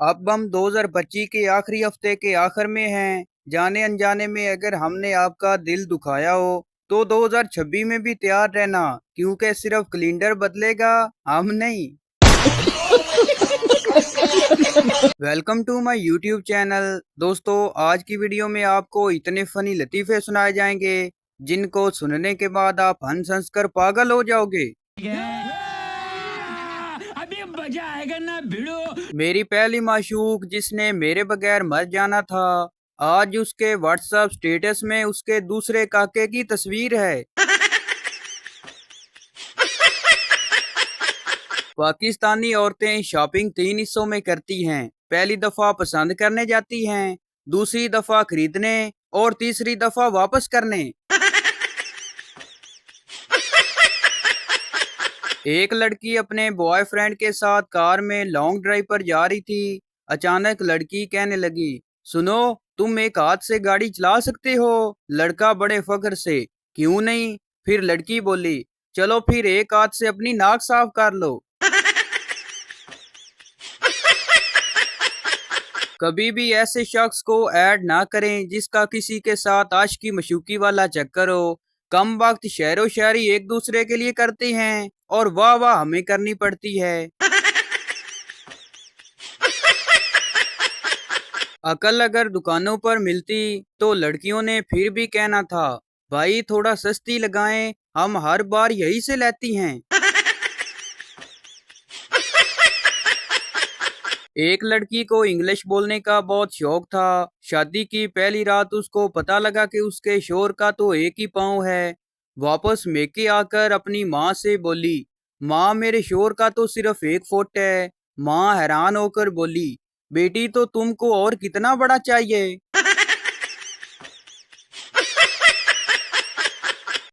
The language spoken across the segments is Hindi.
अब हम 2025 के आखिरी हफ्ते के आखिर में हैं। जाने अनजाने में अगर हमने आपका दिल दुखाया हो तो 2026 में भी तैयार रहना, क्योंकि सिर्फ कैलेंडर बदलेगा, हम नहीं। Welcome to my YouTube channel. दोस्तों, आज की वीडियो में आपको इतने फनी लतीफे सुनाए जाएंगे जिनको सुनने के बाद आप हंस हंस कर पागल हो जाओगे। अभी मजा आएगा ना भिड़ो। मेरी पहली माशूक जिसने मेरे बगैर मर जाना था, आज उसके व्हाट्सएप स्टेटस में उसके दूसरे काके की तस्वीर है। पाकिस्तानी औरतें शॉपिंग 3 हिस्सों में करती हैं। पहली दफा पसंद करने जाती हैं, दूसरी दफा खरीदने और तीसरी दफा वापस करने। एक लड़की अपने बॉयफ्रेंड के साथ कार में लॉन्ग ड्राइव पर जा रही थी। अचानक लड़की कहने लगी, सुनो, तुम एक हाथ से गाड़ी चला सकते हो? लड़का बड़े फख्र से, क्यों नहीं? फिर लड़की बोली, चलो फिर एक हाथ से अपनी नाक साफ कर लो। कभी भी ऐसे शख्स को ऐड ना करें जिसका किसी के साथ आशिकी मशूकी वाला चक्कर हो। कम वक्त शहरो शायरी एक दूसरे के लिए करते हैं और वाह वाह हमें करनी पड़ती है। अकल अगर दुकानों पर मिलती तो लड़कियों ने फिर भी कहना था, भाई थोड़ा सस्ती लगाएं, हम हर बार यही से लेती हैं। एक लड़की को इंग्लिश बोलने का बहुत शौक था। शादी की पहली रात उसको पता लगा कि उसके शोहर का तो एक ही पाँव है। वापस मेके आकर अपनी माँ से बोली, माँ मेरे शोहर का तो सिर्फ एक फुट है। माँ हैरान होकर बोली, बेटी तो तुमको और कितना बड़ा चाहिए?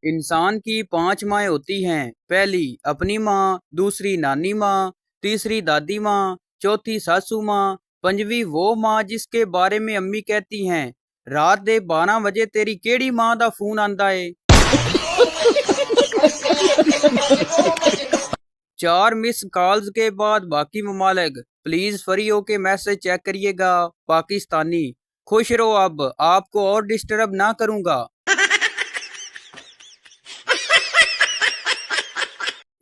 इंसान की 5 माएँ होती हैं। पहली अपनी माँ, दूसरी नानी माँ, तीसरी दादी माँ, चौथी सासू माँ, पंजवी वो माँ जिसके बारे में अम्मी कहती हैं, रात दे 12 बजे तेरी केड़ी माँ दा फोन आंदा है। 4 मिस कॉल्स के बाद बाकी ममालिक प्लीज फ्री होके मैसेज चेक करिएगा। पाकिस्तानी, खुश रहो, अब आपको और डिस्टर्ब ना करूंगा।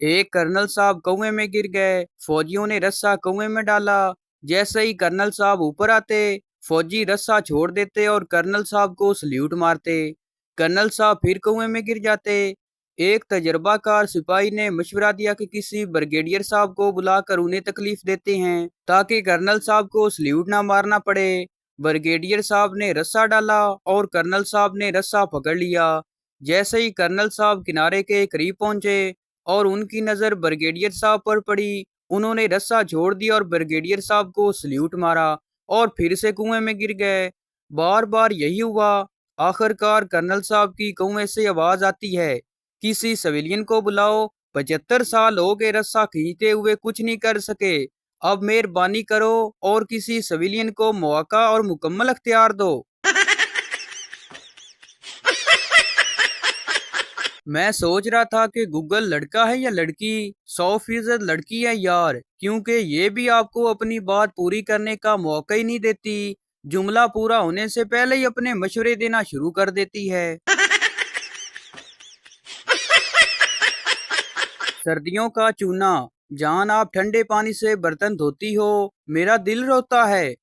एक कर्नल साहब कुएं में गिर गए। फौजियों ने रस्सा कुएं में डाला। जैसे ही कर्नल साहब ऊपर आते, फौजी रस्सा छोड़ देते और कर्नल साहब को सल्यूट मारते। कर्नल साहब फिर कुएं में गिर जाते। एक तजर्बाकार सिपाही ने मशवरा दिया कि किसी ब्रिगेडियर साहब को बुलाकर उन्हें तकलीफ देते हैं ताकि कर्नल साहब को सल्यूट ना मारना पड़े। ब्रिगेडियर साहब ने रस्सा डाला और कर्नल साहब ने रस्सा पकड़ लिया। जैसे ही कर्नल साहब किनारे के करीब पहुंचे और उनकी नजर ब्रिगेडियर साहब पर पड़ी, उन्होंने रस्सा छोड़ दिया और ब्रिगेडियर साहब को सल्यूट मारा और फिर से कुएं में गिर गए। बार बार यही हुआ। आखिरकार कर्नल साहब की कुएं से आवाज आती है, किसी सिविलियन को बुलाओ, 75 साल हो गए रस्सा खींचते हुए कुछ नहीं कर सके। अब मेहरबानी करो और किसी सिविलियन को मौका और मुकम्मल अख्तियार दो। मैं सोच रहा था कि गूगल लड़का है या लड़की। 100% लड़की है यार, क्योंकि ये भी आपको अपनी बात पूरी करने का मौका ही नहीं देती। जुमला पूरा होने से पहले ही अपने मशवरे देना शुरू कर देती है। सर्दियों का चूना, जान आप ठंडे पानी से बर्तन धोती हो, मेरा दिल रोता है।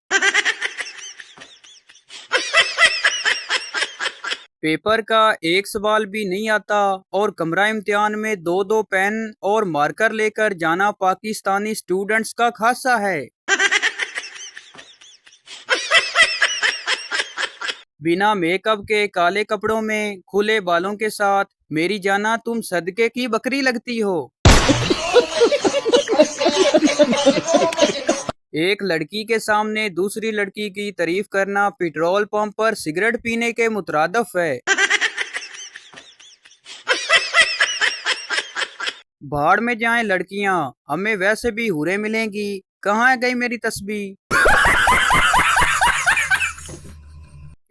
पेपर का एक सवाल भी नहीं आता और कमरा इम्तिहान में दो दो पेन और मार्कर लेकर जाना पाकिस्तानी स्टूडेंट्स का खासा है। बिना मेकअप के काले कपड़ों में खुले बालों के साथ, मेरी जाना तुम सदके की बकरी लगती हो। एक लड़की के सामने दूसरी लड़की की तारीफ करना पेट्रोल पंप पर सिगरेट पीने के मुतरादफ है। भाड़ में जाएं लड़कियां, हमें वैसे भी हुरे मिलेंगी, कहाँ है गई मेरी तस्बीह।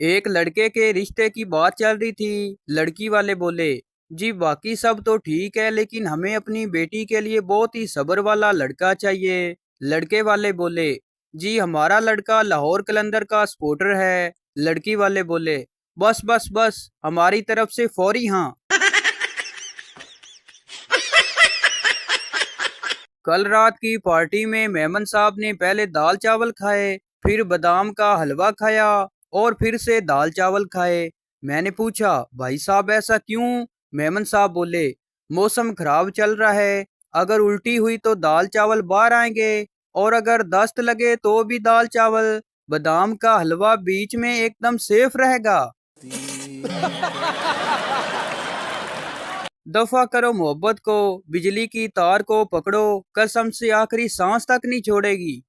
एक लड़के के रिश्ते की बात चल रही थी। लड़की वाले बोले, जी बाकी सब तो ठीक है लेकिन हमें अपनी बेटी के लिए बहुत ही सब्र वाला लड़का चाहिए। लड़के वाले बोले, जी हमारा लड़का लाहौर कलंदर का सपोर्टर है। लड़की वाले बोले, बस बस बस, हमारी तरफ से फौरी हाँ। कल रात की पार्टी में मेमन साहब ने पहले दाल चावल खाए, फिर बादाम का हलवा खाया और फिर से दाल चावल खाए। मैंने पूछा, भाई साहब ऐसा क्यों? मेमन साहब बोले, मौसम खराब चल रहा है, अगर उल्टी हुई तो दाल चावल बाहर आएंगे और अगर दस्त लगे तो भी दाल चावल। बादाम का हलवा बीच में एकदम सेफ रहेगा। दफा करो मोहब्बत को, बिजली की तार को पकड़ो, कसम से आखिरी सांस तक नहीं छोड़ेगी।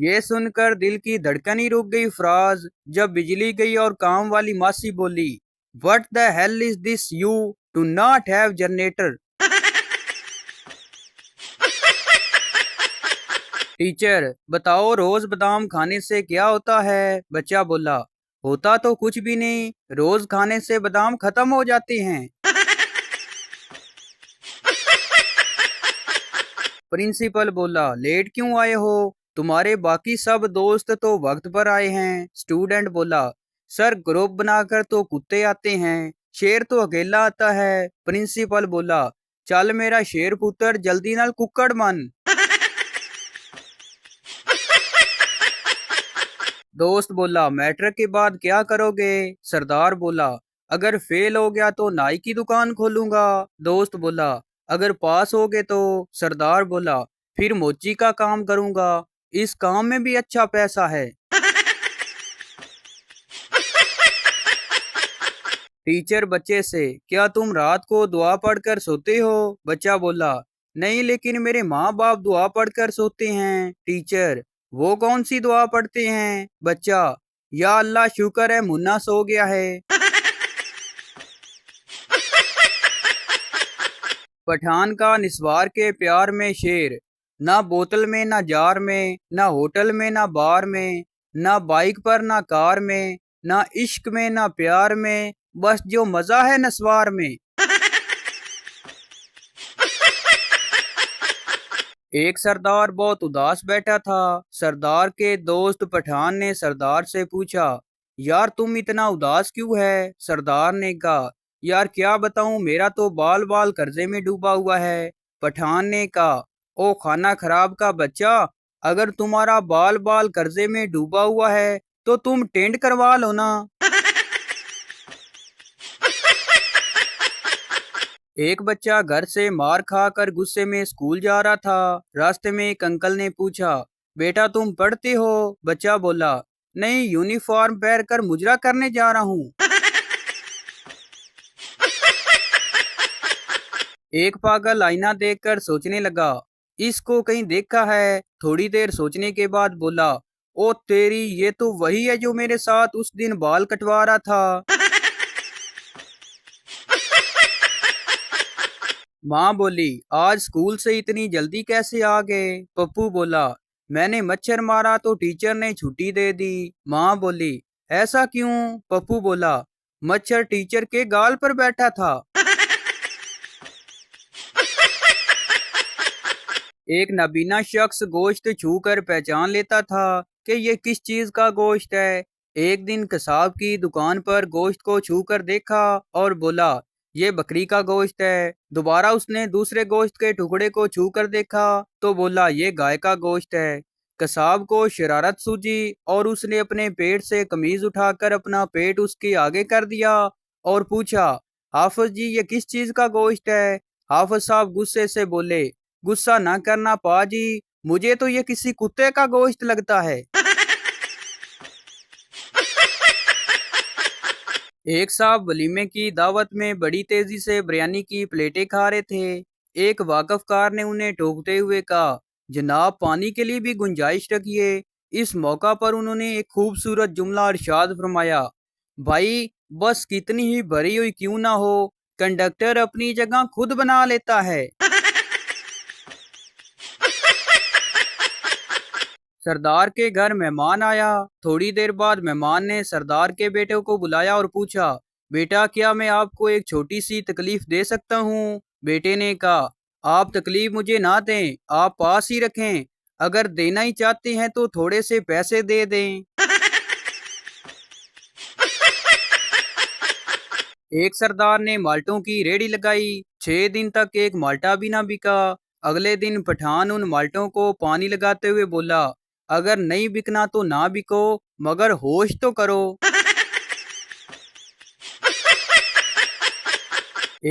ये सुनकर दिल की धड़कन ही रुक गई फ्राज, जब बिजली गई और काम वाली मासी बोली, what the hell is this you to not have generator. Teacher बताओ रोज बादाम खाने से क्या होता है? बच्चा बोला, होता तो कुछ भी नहीं, रोज खाने से बादाम खत्म हो जाते हैं। प्रिंसिपल बोला, लेट क्यों आए हो? तुम्हारे बाकी सब दोस्त तो वक्त पर आए हैं। स्टूडेंट बोला, सर ग्रुप बनाकर तो कुत्ते आते हैं, शेर तो अकेला आता है। प्रिंसिपल बोला, चल मेरा शेर पुत्र जल्दी नाल कुक्कड़ बन। दोस्त बोला, मैट्रिक के बाद क्या करोगे? सरदार बोला, अगर फेल हो गया तो नाई की दुकान खोलूंगा। दोस्त बोला, अगर पास हो गए तो? सरदार बोला, फिर मोची का काम करूंगा, इस काम में भी अच्छा पैसा है। टीचर बच्चे से, क्या तुम रात को दुआ पढ़कर सोते हो? बच्चा बोला, नहीं लेकिन मेरे माँ बाप दुआ पढ़कर सोते हैं। टीचर, वो कौन सी दुआ पढ़ते हैं? बच्चा, या अल्लाह शुक्र है मुन्ना सो गया है। पठान का निस्वार के प्यार में शेर, ना बोतल में ना जार में, ना होटल में ना बार में, ना बाइक पर ना कार में, ना इश्क में ना प्यार में, बस जो मजा है नस्वार में। एक सरदार बहुत उदास बैठा था। सरदार के दोस्त पठान ने सरदार से पूछा, यार तुम इतना उदास क्यों है? सरदार ने कहा, यार क्या बताऊं, मेरा तो बाल बाल कर्जे में डूबा हुआ है। पठान ने कहा, ओ खाना खराब का बच्चा, अगर तुम्हारा बाल बाल कर्जे में डूबा हुआ है तो तुम टेंट करवा लो ना। एक बच्चा घर से मार खाकर गुस्से में स्कूल जा रहा था। रास्ते में एक अंकल ने पूछा, बेटा तुम पढ़ते हो? बच्चा बोला, नहीं, यूनिफॉर्म पहनकर मुजरा करने जा रहा हूँ। एक पागल आईना देखकर सोचने लगा, इसको कहीं देखा है। थोड़ी देर सोचने के बाद बोला, ओ तेरी, ये तो वही है जो मेरे साथ उस दिन बाल कटवा रहा था। माँ बोली, आज स्कूल से इतनी जल्दी कैसे आ गए? पप्पू बोला, मैंने मच्छर मारा तो टीचर ने छुट्टी दे दी। माँ बोली, ऐसा क्यों? पप्पू बोला, मच्छर टीचर के गाल पर बैठा था। एक नबीना शख्स गोश्त छूकर पहचान लेता था कि ये किस चीज का गोश्त है। एक दिन कसाब की दुकान पर गोश्त को छूकर देखा और बोला, ये बकरी का गोश्त है। दोबारा उसने दूसरे गोश्त के टुकड़े को छूकर देखा तो बोला, ये गाय का गोश्त है। कसाब को शरारत सूझी और उसने अपने पेट से कमीज उठाकर अपना पेट उसके आगे कर दिया और पूछा, हाफिज जी ये किस चीज का गोश्त है? हाफिज साहब गुस्से से बोले, गुस्सा ना करना पाजी, मुझे तो ये किसी कुत्ते का गोश्त लगता है। एक साहब वलीमे की दावत में बड़ी तेजी से बिरयानी की प्लेटें खा रहे थे। एक वाकफकार ने उन्हें टोकते हुए कहा, जनाब पानी के लिए भी गुंजाइश रखिए। इस मौका पर उन्होंने एक खूबसूरत जुमला इरशाद फरमाया, भाई बस कितनी ही भरी हुई क्यों ना हो, कंडक्टर अपनी जगह खुद बना लेता है। सरदार के घर मेहमान आया। थोड़ी देर बाद मेहमान ने सरदार के बेटे को बुलाया और पूछा, बेटा क्या मैं आपको एक छोटी सी तकलीफ दे सकता हूँ? बेटे ने कहा, आप तकलीफ मुझे ना दें, आप पास ही रखें। अगर देना ही चाहते हैं तो थोड़े से पैसे दे दें। एक सरदार ने माल्टों की रेहड़ी लगाई। 6 दिन तक एक माल्टा भी ना बिका। अगले दिन पठान उन माल्टों को पानी लगाते हुए बोला, अगर नहीं बिकना तो ना बिको, मगर होश तो करो।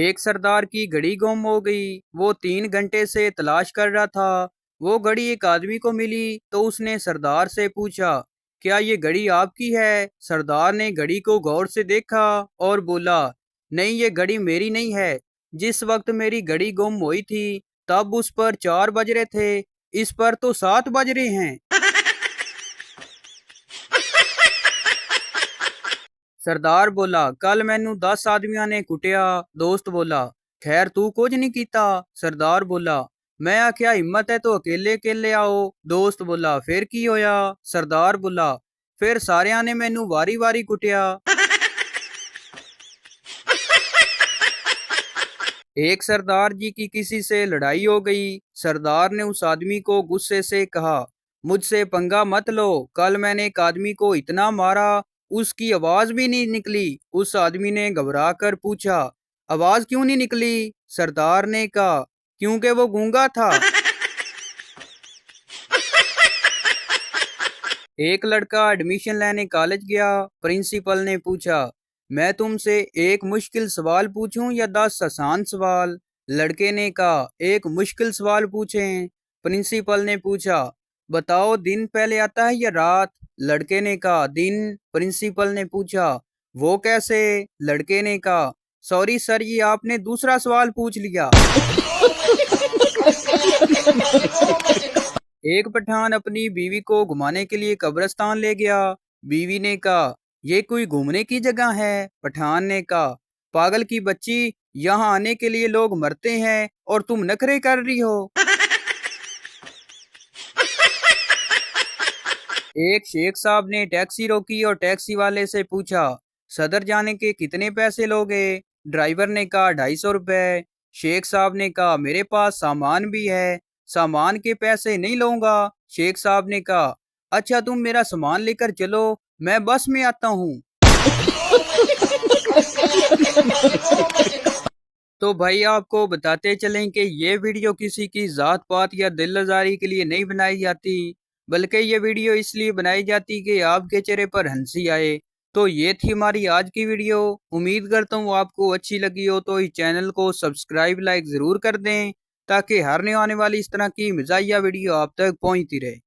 एक सरदार की घड़ी गुम हो गई। वो 3 घंटे से तलाश कर रहा था। वो घड़ी एक आदमी को मिली तो उसने सरदार से पूछा, क्या ये घड़ी आपकी है? सरदार ने घड़ी को गौर से देखा और बोला, नहीं, ये घड़ी मेरी नहीं है। जिस वक्त मेरी घड़ी गुम हुई थी तब उस पर 4 बज रहे थे, इस पर तो 7 बज रहे हैं। सरदार बोला, कल मैनू 10 आदमियों ने कुटिया। दोस्त बोला, खैर तू कुछ नहीं कीता। सरदार बोला, मैं आख्या हिम्मत है तो अकेले अकेले आओ। दोस्त बोला, फिर की होया? सरदार बोला, फिर सारिया ने मैनू वारी वारी कुटिया। एक सरदार जी की किसी से लड़ाई हो गई। सरदार ने उस आदमी को गुस्से से कहा, मुझसे पंगा मत लो, कल मैंने एक आदमी को इतना मारा, उसकी आवाज भी नहीं निकली। उस आदमी ने घबरा कर पूछा, आवाज क्यों नहीं निकली? सरदार ने कहा, क्योंकि वो गूंगा था। एक लड़का एडमिशन लेने कॉलेज गया। प्रिंसिपल ने पूछा, मैं तुमसे एक मुश्किल सवाल पूछूं या 10 आसान सवाल? लड़के ने कहा, एक मुश्किल सवाल पूछें। प्रिंसिपल ने पूछा, बताओ दिन पहले आता है या रात? लड़के ने कहा, दिन। प्रिंसिपल ने पूछा, वो कैसे? लड़के ने कहा, सॉरी सर, ये आपने दूसरा सवाल पूछ लिया। एक पठान अपनी बीवी को घुमाने के लिए कब्रिस्तान ले गया। बीवी ने कहा, ये कोई घूमने की जगह है? पठान ने कहा, पागल की बच्ची, यहाँ आने के लिए लोग मरते हैं और तुम नखरे कर रही हो। एक शेख साहब ने टैक्सी रोकी और टैक्सी वाले से पूछा, सदर जाने के कितने पैसे लोगे? ड्राइवर ने कहा, 250 रुपए। शेख साहब ने कहा, मेरे पास सामान भी है, सामान के पैसे नहीं लूंगा। शेख साहब ने कहा, अच्छा तुम मेरा सामान लेकर चलो, मैं बस में आता हूँ। तो भाई आपको बताते चलें कि ये वीडियो किसी की जात पात या दिल आजारी के लिए नहीं बनाई जाती, बल्कि ये वीडियो इसलिए बनाई जाती कि आपके चेहरे पर हंसी आए। तो ये थी हमारी आज की वीडियो। उम्मीद करता हूँ आपको अच्छी लगी हो, तो इस चैनल को सब्सक्राइब लाइक जरूर कर दें ताकि हर नए आने वाली इस तरह की मज़ाहिया वीडियो आप तक पहुँचती रहे।